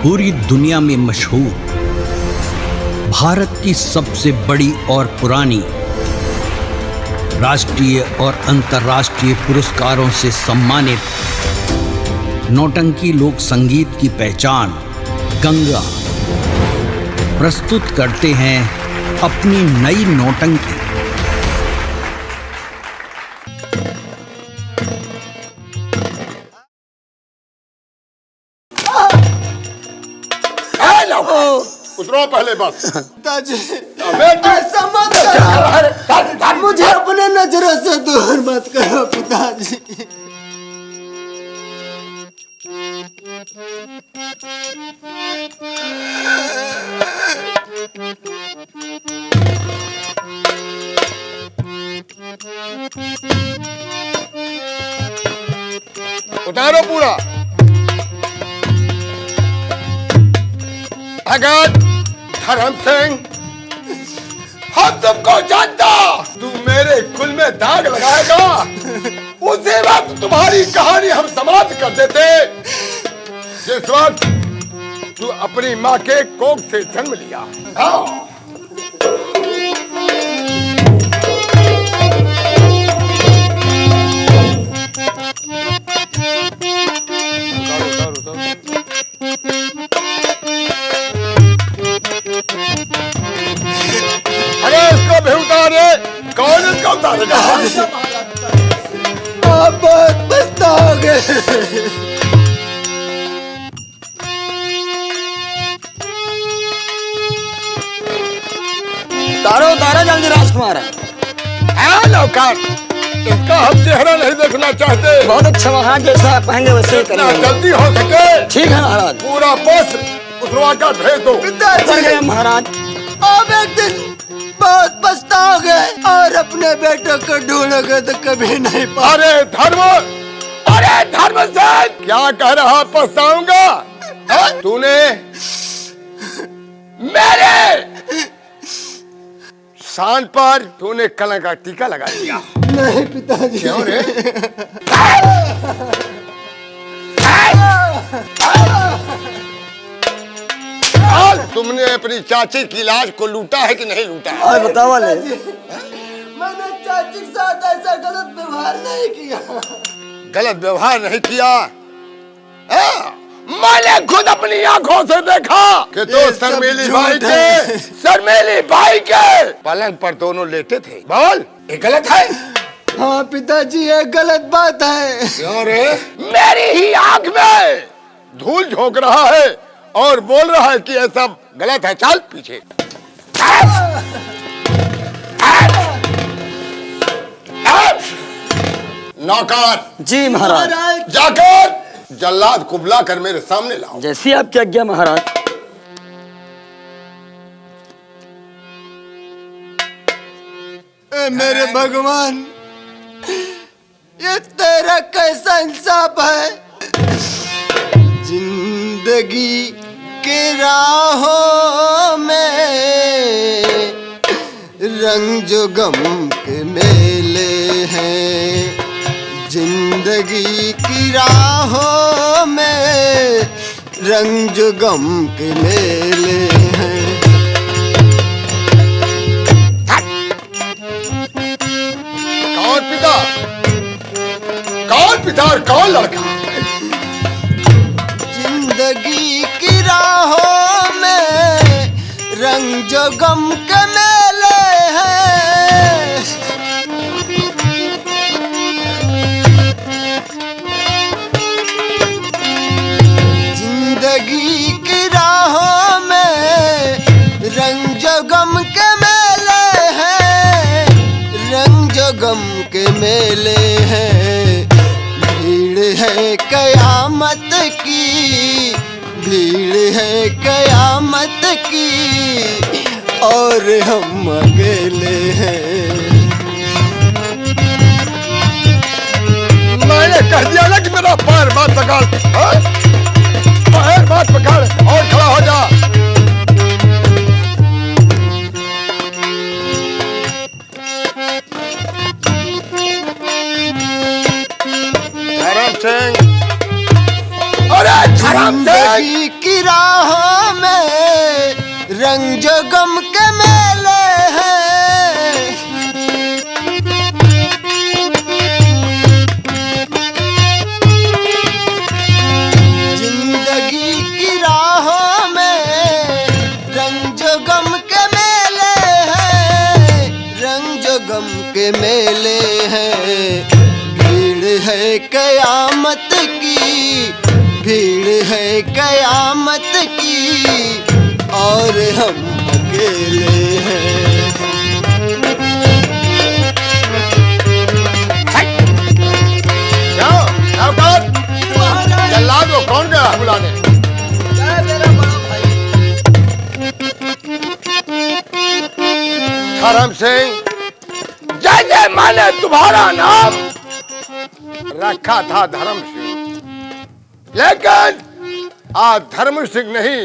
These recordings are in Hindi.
पूरी दुनिया में मशहूर, भारत की सबसे बड़ी और पुरानी, राष्ट्रीय और अंतर्राष्ट्रीय पुरस्कारों से सम्मानित नौटंकी लोक संगीत की पहचान गंगा प्रस्तुत करते हैं अपनी नई नौटंकी। उतरो पहले बस। पिताजी ऐसा मत करो, मुझे अपने नजरों से दूर मत करो पिताजी। उतारो पूरा। अगर धर्म सिंह, हम तुमको जानता, तू मेरे कुल में दाग लगाएगा, उसी वक्त तुम्हारी कहानी हम समाप्त कर देते जिस वक्त तू अपनी माँ के कोख से जन्म लिया। अरे इसको भी उतारे। कौन इसको उतारेगा? आप बहुत पछताओगे। तारो जल्दी राजकुमार। नौकर, इसका हम चेहरा नहीं देखना चाहते। बहुत अच्छा महाराज, जैसा पहने वैसे ही करेंगे। जल्दी हो सके। ठीक है महाराज। पूरा बस उतरवा कर भेज दो। पिताजी महाराज, आप एक दिन बहुत पछताओगे और अपने बेटों को ढूंढोगे तो कभी नहीं पाओगे। अरे धर्म से क्या कह रहा? पछताऊंगा? तूने मेरे शान पर तूने कलंक का टीका लगा दिया। नहीं पिताजी। क्यों रे? तुमने अपनी चाची की लाज को लूटा है कि नहीं लूटा? और बताओ ले। मैंने चाची के साथ ऐसा गलत व्यवहार नहीं किया। गलत व्यवहार नहीं किया? मैंने खुद अपनी आंखों से देखा कि तो शर्मेली भाई के पलंग पर दोनों लेटे थे। बोल, ये गलत है? हाँ पिताजी, ये गलत बात है। क्यों रे? मेरी ही आंख में धूल झोंक रहा है और बोल रहा है कि ये सब गलत है। चल पीछे। नौकर जी महाराज। जाकर जल्लाद को बुला कर मेरे सामने लाओ। जैसी आपकी आज्ञा महाराज। मेरे भगवान, ये तेरा कैसा इंसाफ है? जिंदगी के राहों में रंग जो गम के मेले हैं, जिंदगी की राहों में रंग जो गम के मेले हैं। कौन पिता और कौन लड़का? जिंदगी की राहों में रंग जो गम के मेले हैं। जिंदगी की राहों में रंग जो गम के मेले हैं, रंग जो गम के मेले हैं। भीड़ है कयामत की, भीड़ है कयामत की और हम अकेले हैं। मैंने कह दिया ना कि मेरा पैर मत पकड़। पैर मत पकड़ और खड़ा हो जा। धर्म सिंह, अरे धर्म सिंह, जिंदगी की राहों में रंग जो गम के मेले हैं। जिंदगी की राहों में रंग जो गम के मेले हैं, रंग जो गम के मेले हैं। भीड़ है कयामत की, भीड़ है कयामत की, और हम अकेले हैं। जल्लाद को कौन गया है बुलाने? मेरा बड़ा भाई धर्म सिंह, जैसे मैंने तुम्हारा नाम रखा था धर्म सिंह, लेकिन आज धर्म सिंह नहीं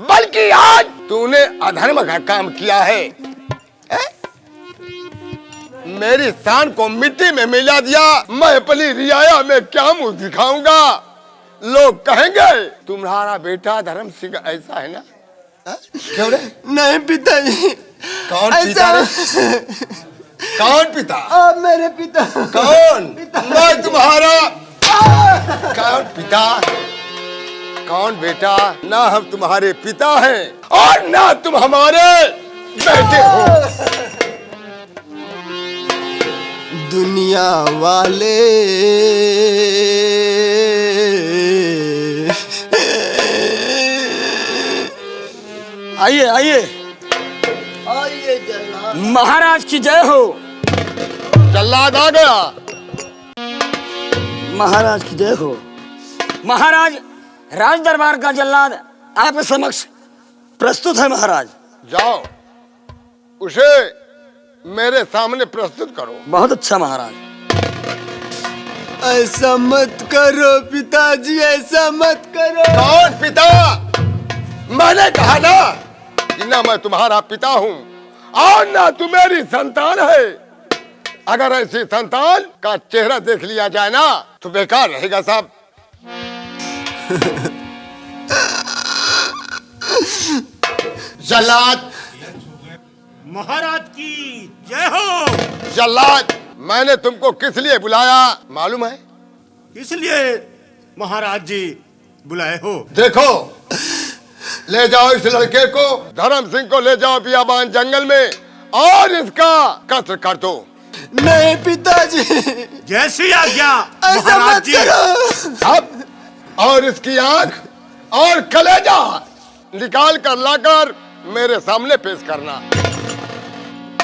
बल्कि आज तूने अधर्म का काम किया है। मेरी शान को मिट्टी में मिला दिया। मैं अपनी रियाया में क्या मुंह दिखाऊंगा? लोग कहेंगे तुम्हारा बेटा धर्म सिंह ऐसा है ना? क्यों रे? नहीं पिताजी। कौन पिता रे? कौन पिता? आप मेरे पिता। कौन? मैं तुम्हारा कौन पिता? कौन बेटा? ना हम तुम्हारे पिता हैं और ना तुम हमारे बेटे हो। दुनिया वाले आइए आइए। आइए जल्लाद। महाराज की जय हो। जल्लाद आ गया। महाराज की जय हो। महाराज, राज दरबार का जल्लाद आपके समक्ष प्रस्तुत है। महाराज जाओ, उसे मेरे सामने प्रस्तुत करो। बहुत अच्छा महाराज। ऐसा मत करो पिताजी, ऐसा मत करो। कौन पिता? मैंने कहा ना कि ना मैं तुम्हारा पिता हूँ और ना तू मेरी संतान है। अगर ऐसी संतान का चेहरा देख लिया जाए ना तो बेकार रहेगा साहब। जल्लाद, महाराज की जय हो। जल्लाद, मैंने तुमको किस लिए बुलाया मालूम है? इसलिए महाराज जी बुलाए हो। देखो, ले जाओ इस लड़के को, धर्म सिंह को ले जाओ बियाबान जंगल में और इसका कत्ल कर दो। नहीं पिताजी, जैसी आज्ञा ऐसा महाराज मत जी। करो। अब और इसकी आंख और कलेजा निकाल कर लाकर मेरे सामने पेश करना।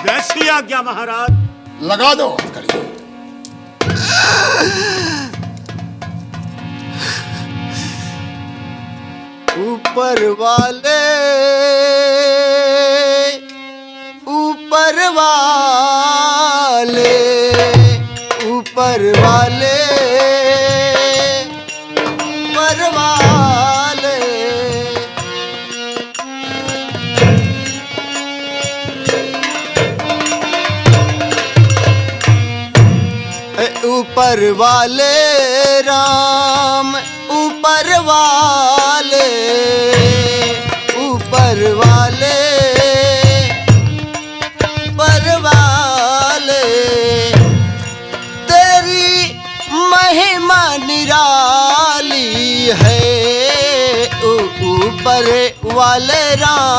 जैसी आज्ञा महाराज। लगा दो हथकड़ी। ऊपर वाले, ऊपर वाले, ऊपर वाले, ऊपर वाले। ऊपर वाले राम, ऊपर वाले, ऊपर वाले, ऊपर वाले। तेरी महिमा निराली है, ऊपर वाले राम।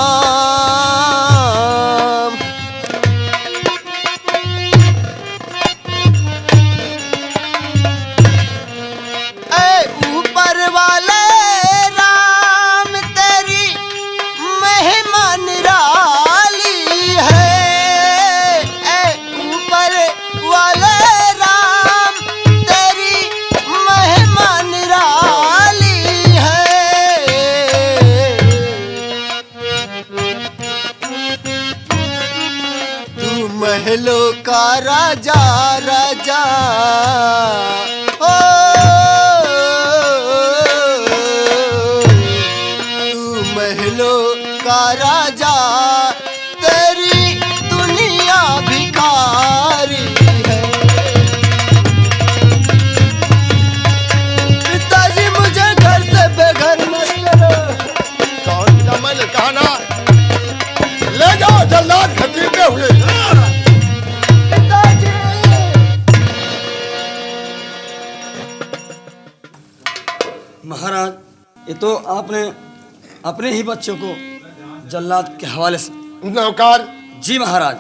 ऊपर वाले राम, तेरी महिमा निराली है। ऊपर वाले राम, तेरी महिमा निराली है। तू महलों का राजा, राजा ओ। का राजा, तेरी दुनिया भिखारी है। पिताजी मुझे घर से बेघर मत करो। किए हुए। पिताजी! महाराज, ये तो आपने अपने ही बच्चों को जल्लाद के हवाले से। नौकर, जी महाराज।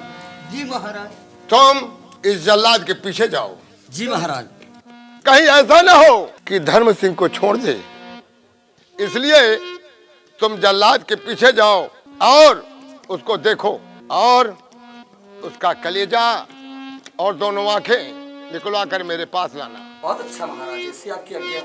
जी महाराज। तुम इस जल्लाद के पीछे जाओ। जी महाराज। कहीं ऐसा ना हो कि धर्म सिंह को छोड़ दे, इसलिए तुम जल्लाद के पीछे जाओ और उसको देखो और उसका कलेजा और दोनों आंखें निकलवा कर मेरे पास लाना। बहुत अच्छा महाराज, इससे आपकी आज्ञा।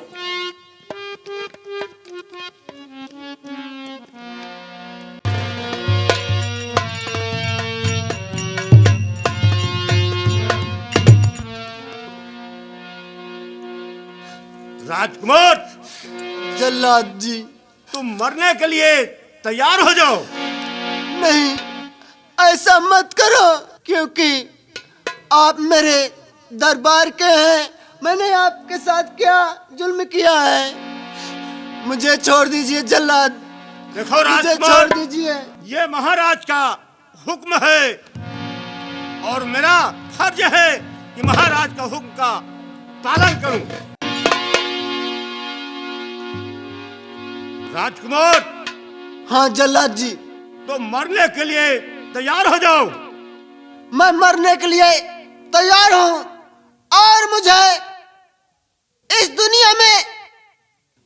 राजकुमार, जल्लाद जी, तुम मरने के लिए तैयार हो जाओ। नहीं, ऐसा मत करो, क्योंकि आप मेरे दरबार के हैं। मैंने आपके साथ क्या जुल्म किया है? मुझे छोड़ दीजिए जल्लाद, देखो मुझे राजकुमार, छोड़ दीजिए। ये महाराज का हुक्म है और मेरा फर्ज है कि महाराज का हुक्म का पालन करूं। राजकुमार, हाँ जल्लाद जी, तो मरने के लिए तैयार हो जाओ। मैं मरने के लिए तैयार हूँ और मुझे इस दुनिया में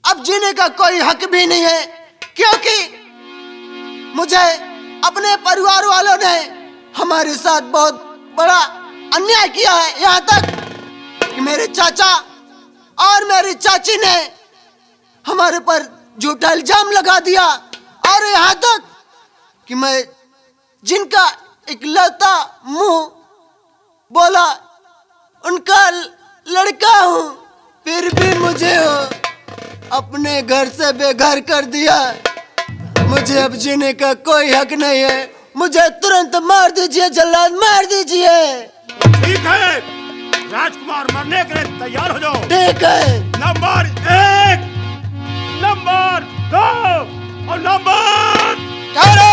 अब जीने का कोई हक भी नहीं है, क्योंकि मुझे अपने परिवार वालों ने हमारे साथ बहुत बड़ा अन्याय किया है। यहाँ तक कि मेरे चाचा और मेरी चाची ने हमारे पर झूठा इल्जाम लगा दिया, और यहाँ तक कि मैं जिनका इकलौता मुंह बोला उनका लड़का हूँ, फिर भी मुझे अपने घर से बेघर कर दिया। मुझे अब जीने का कोई हक नहीं है। मुझे तुरंत मार दीजिए जल्लाद, मार दीजिए। ठीक है राजकुमार, मरने के लिए तैयार हो जाओ। ठीक है। नंबर 1, नंबर 2 और नंबर। ठहरो।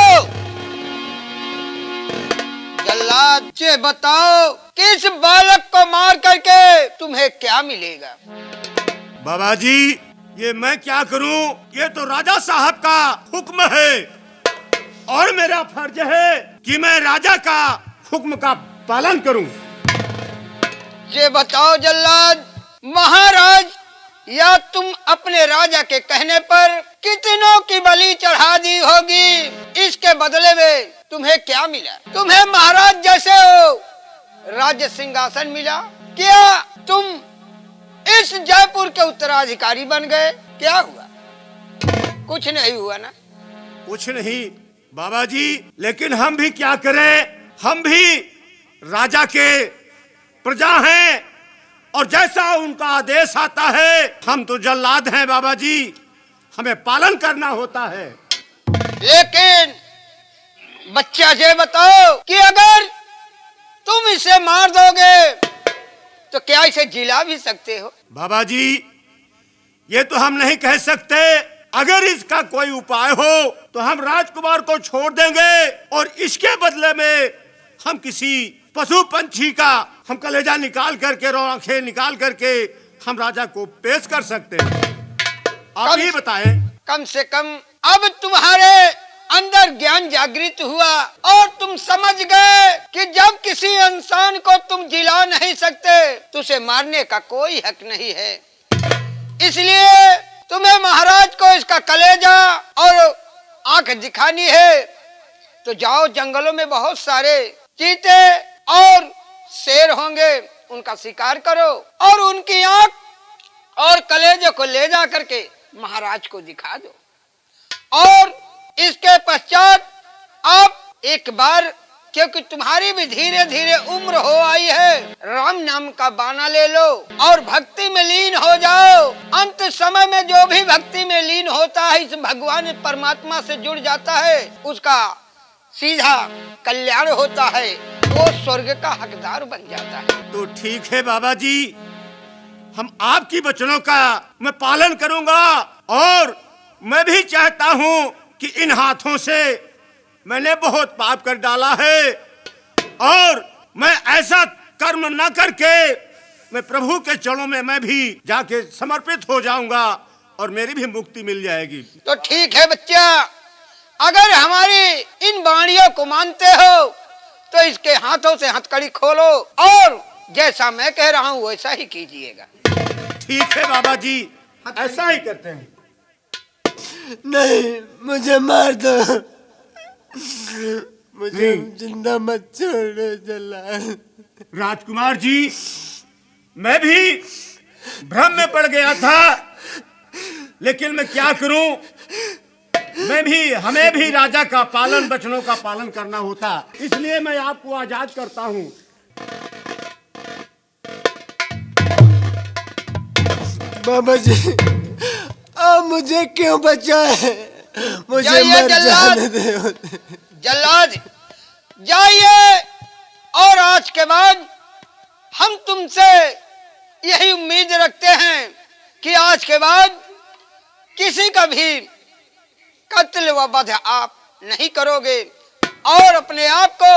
जल्लाद, ये बताओ किस बालक को मार करके तुम्हें क्या मिलेगा? बाबा जी, ये मैं क्या करूं? ये तो राजा साहब का हुक्म है और मेरा फर्ज है कि मैं राजा का हुक्म का पालन करूं। ये बताओ जल्लाद, महाराज या तुम अपने राजा के कहने पर कितनों की बलि चढ़ा दी होगी, इसके बदले में तुम्हें क्या मिला? तुम्हें महाराज जैसे हो राज्य सिंहासन मिला? क्या तुम इस जयपुर के उत्तराधिकारी बन गए? क्या हुआ? कुछ नहीं हुआ ना? कुछ नहीं बाबा जी, लेकिन हम भी क्या करें? हम भी राजा के प्रजा हैं और जैसा उनका आदेश आता है हम तो जल्लाद हैं बाबा जी, हमें पालन करना होता है। लेकिन बच्चा ये बताओ कि अगर तुम इसे मार दोगे तो क्या इसे जिला भी सकते हो? बाबा जी, ये तो हम नहीं कह सकते। अगर इसका कोई उपाय हो तो हम राजकुमार को छोड़ देंगे और इसके बदले में हम किसी पशु पंछी का हम कलेजा निकाल करके, आंखें निकाल करके हम राजा को पेश कर सकते हैं। आप ही बताएं। कम से कम अब तुम्हारे अंदर ज्ञान जागृत हुआ और तुम समझ गए कि जब किसी इंसान को तुम जिला नहीं सकते तो उसे मारने का कोई हक नहीं है। इसलिए तुम्हें महाराज को इसका कलेजा और आंख दिखानी है तो जाओ, जंगलों में बहुत सारे चीते और शेर होंगे, उनका शिकार करो और उनकी आंख और कलेजे को ले जा करके महाराज को दिखा दो। और इसके पश्चात आप एक बार, क्योंकि तुम्हारी भी धीरे धीरे उम्र हो आई है, राम नाम का बाना ले लो और भक्ति में लीन हो जाओ। अंत समय में जो भी भक्ति में लीन होता है, इस भगवान परमात्मा से जुड़ जाता है, उसका सीधा कल्याण होता है, वो स्वर्ग का हकदार बन जाता है। तो ठीक है बाबा जी, हम आपकी वचनों का मैं पालन करूंगा और मैं भी चाहता हूं कि इन हाथों से मैंने बहुत पाप कर डाला है और मैं ऐसा कर्म न करके मैं प्रभु के चरणों में मैं भी जाके समर्पित हो जाऊंगा और मेरी भी मुक्ति मिल जाएगी। तो ठीक है बच्चा, अगर हमारी इन वाणियों को मानते हो तो इसके हाथों से हथकड़ी खोलो और जैसा मैं कह रहा हूँ वैसा ही कीजिएगा। ठीक है बाबा जी, ऐसा ही करते हैं। नहीं, मुझे मार दो, मुझे जिंदा मत छोड़ो जल्लाद। राजकुमार जी, मैं भी भ्रम में पड़ गया था, लेकिन मैं क्या करूं, हमें भी राजा का पालन वचनों का पालन करना होता, इसलिए मैं आपको आजाद करता हूं। बाबा जी, अब मुझे क्यों बचाए? मुझे जाइए मर जल्लाद, जाने दो। जल्लाद जाइए, और आज के बाद हम तुमसे यही उम्मीद रखते हैं कि आज के बाद किसी का भी कत्ल व वध आप नहीं करोगे और अपने आप को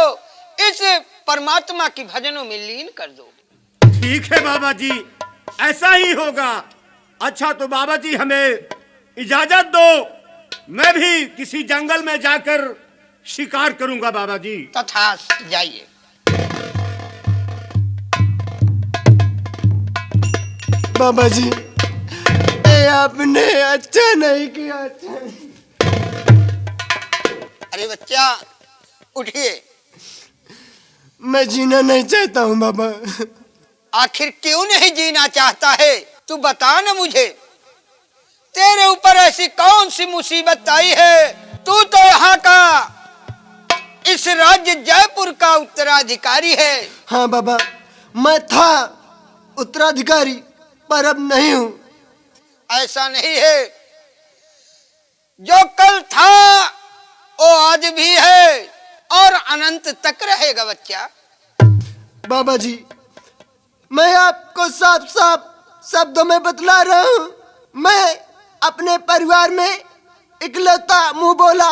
इस परमात्मा की भजनों में लीन कर दोगे। ठीक है बाबा जी, ऐसा ही होगा। अच्छा तो बाबा जी हमें इजाजत दो, मैं भी किसी जंगल में जाकर शिकार करूंगा बाबा जी। तथास्तु, जाइए। बाबा जी, ये आपने अच्छा नहीं किया। अरे बच्चा उठिए। मैं जीना नहीं चाहता हूँ बाबा। आखिर क्यों नहीं जीना चाहता है, तू बता ना मुझे। तेरे ऊपर ऐसी कौन सी मुसीबत आई है? तू तो यहाँ का, इस राज्य जयपुर का उत्तराधिकारी है। हाँ बाबा, मैं था उत्तराधिकारी, पर अब नहीं हूँ। ऐसा नहीं है, जो कल था वो आज भी है और अनंत तक रहेगा बच्चा। बाबा जी, मैं आपको साफ साफ शब्दों में बतला रहा हूँ, मैं अपने परिवार में इकलौता मुंह बोला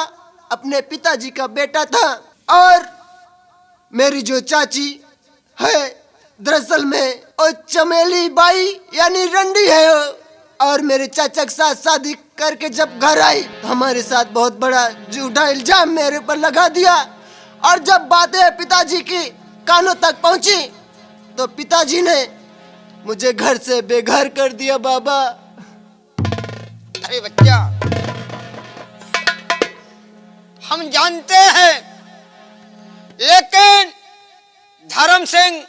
अपने पिताजी का बेटा था, और मेरी जो चाची है दरअसल में वो चमेली बाई यानी रंडी है, और मेरे चाचा के साथ शादी करके जब घर आई हमारे साथ बहुत बड़ा झूठा इल्जाम मेरे ऊपर लगा दिया, और जब बातें पिताजी की कानों तक पहुंची तो पिताजी ने मुझे घर से बेघर कर दिया बाबा। अरे बच्चा, हम जानते हैं, लेकिन धर्म सिंह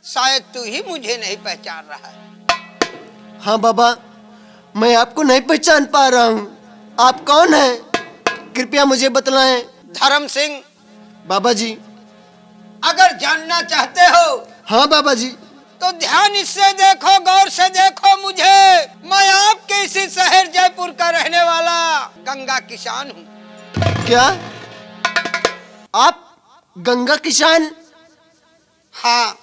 शायद तू ही मुझे नहीं पहचान रहा है। हाँ बाबा, मैं आपको नहीं पहचान पा रहा हूँ। आप कौन हैं? कृपया मुझे बतलाएं। धर्म सिंह, बाबा जी। अगर जानना चाहते हो हाँ बाबा जी। तो ध्यान इससे देखो, गौर से देखो मुझे। मैं आपके इसी शहर जयपुर का रहने वाला गंगा किसान हूँ। क्या आप गंगा किसान? हाँ,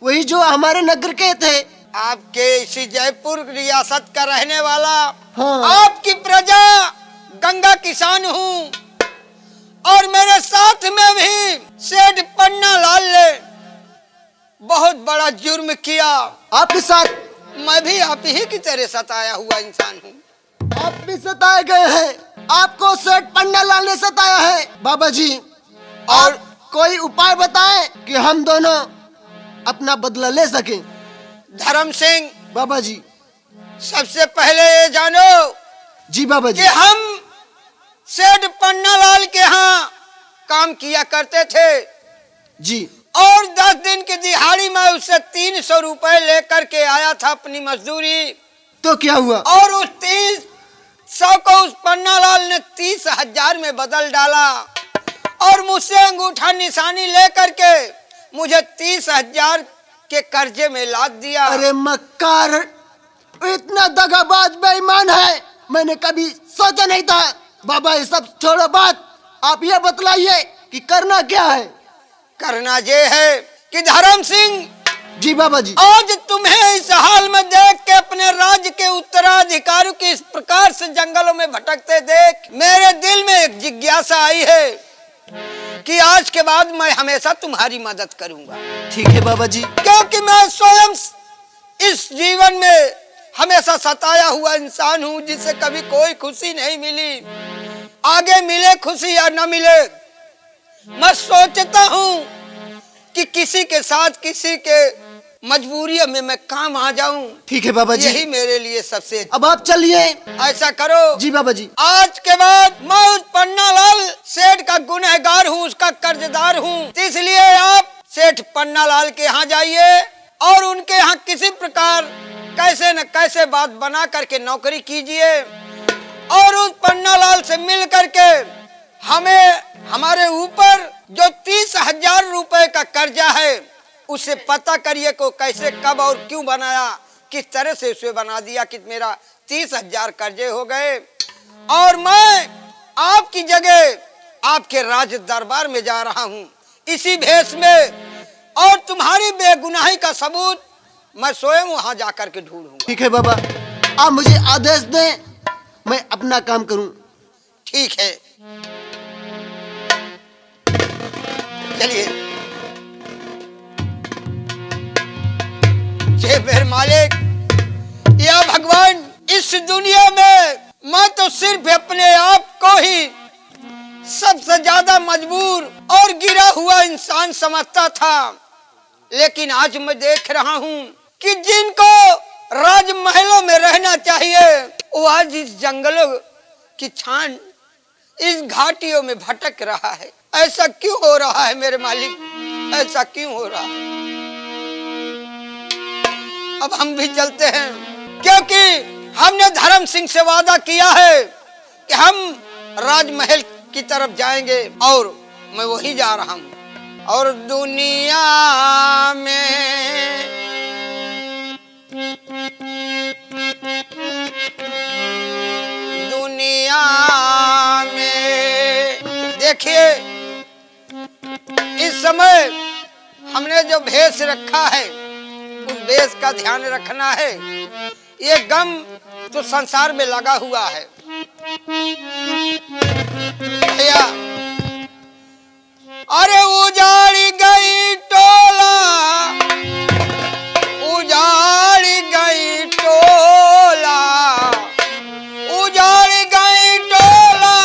वही जो हमारे नगर के थे। आपके इसी जयपुर रियासत का रहने वाला, हाँ। आपकी प्रजा गंगा किसान हूँ, और मेरे साथ में भी सेठ पन्ना लाल ने बहुत बड़ा जुर्म किया। आपके साथ? मैं भी आप ही की तरह सताया हुआ इंसान हूँ। आप भी सताए गए हैं। आपको सेठ पन्ना लाल ने सताया है बाबा जी। और कोई उपाय बताएं कि हम दोनों अपना बदला ले सकें। धर्म सिंह, बाबा जी। सबसे पहले ये जानो जी बाबा जी। कि हम सेठ पन्ना लाल के यहाँ काम किया करते थे जी, और 10 दिन की दिहाड़ी में उससे 300 रुपए लेकर के आया था अपनी मजदूरी। तो क्या हुआ? और उस 300 को उस पन्ना लाल ने 30,000 में बदल डाला, और मुझसे अंगूठा निशानी लेकर के मुझे 30,000 के कर्जे में लाद दिया। अरे मक्कार, इतना दगाबाज बेईमान है, मैंने कभी सोचा नहीं था। बाबा ये सब छोड़ो बात, आप ये बतलाइए कि करना क्या है? करना ये है कि धर्म सिंह जी बाबा जी। आज तुम्हें इस हाल में देख के, अपने राज्य के उत्तराधिकारी के इस प्रकार से जंगलों में भटकते देख, मेरे दिल में एक जिज्ञासा आई है कि कि आज के बाद मैं हमेशा तुम्हारी मदद करूंगा। ठीक है बाबा जी। क्योंकि मैं स्वयं इस जीवन में हमेशा सताया हुआ इंसान हूं, जिसे कभी कोई खुशी नहीं मिली। आगे मिले खुशी या न मिले, मैं सोचता हूं कि किसी के साथ किसी के मजबूरियों में मैं काम आ जाऊं। ठीक है बाबा जी। यही मेरे लिए सबसे। अब आप चलिए। ऐसा करो। जी बाबा जी। आज के बाद मैं उस पन्नालाल सेठ का गुनहगार हूँ, उसका कर्जदार हूँ, तो इसलिए आप सेठ पन्नालाल के यहाँ जाइए और उनके यहाँ किसी प्रकार कैसे न कैसे बात बना करके नौकरी कीजिए और उस पन्नालाल से मिल करके हमें हमारे ऊपर जो 30,000 रुपए का कर्जा है उसे पता करिए को कैसे कब और क्यों बनाया, किस तरह से उसे बना दिया कि मेरा 30,000 कर्जे हो गए। और मैं आपकी जगह आपके राज दरबार में जा रहा हूँ इसी भेष में, और तुम्हारी बेगुनाही का सबूत मैं स्वयं वहां जाकर के ढूंढूंगा। ठीक है बाबा, आप मुझे आदेश दें, मैं अपना काम करूं। ठीक है, चलिए। हे मेरे मालिक या भगवान, इस दुनिया में मैं तो सिर्फ अपने आप को ही सबसे ज्यादा मजबूर और गिरा हुआ इंसान समझता था, लेकिन आज मैं देख रहा हूँ कि जिनको राजमहलों में रहना चाहिए वो आज इस जंगलों की छान, इस घाटियों में भटक रहा है। ऐसा क्यों हो रहा है मेरे मालिक, ऐसा क्यों हो रहा है? अब हम भी चलते हैं, क्योंकि हमने धर्म सिंह से वादा किया है कि हम राजमहल की तरफ जाएंगे और मैं वही जा रहा हूं। और दुनिया में देखिए, इस समय हमने जो भेष रखा है उस भेष का ध्यान रखना है। ये गम तो संसार में लगा हुआ है भैया। अरे उजाड़ी गई टोला, उजाड़ी गई टोला, उजाड़ी गई टोला,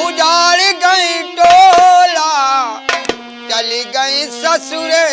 उजाड़ी गई टोला, चली गई ससुरे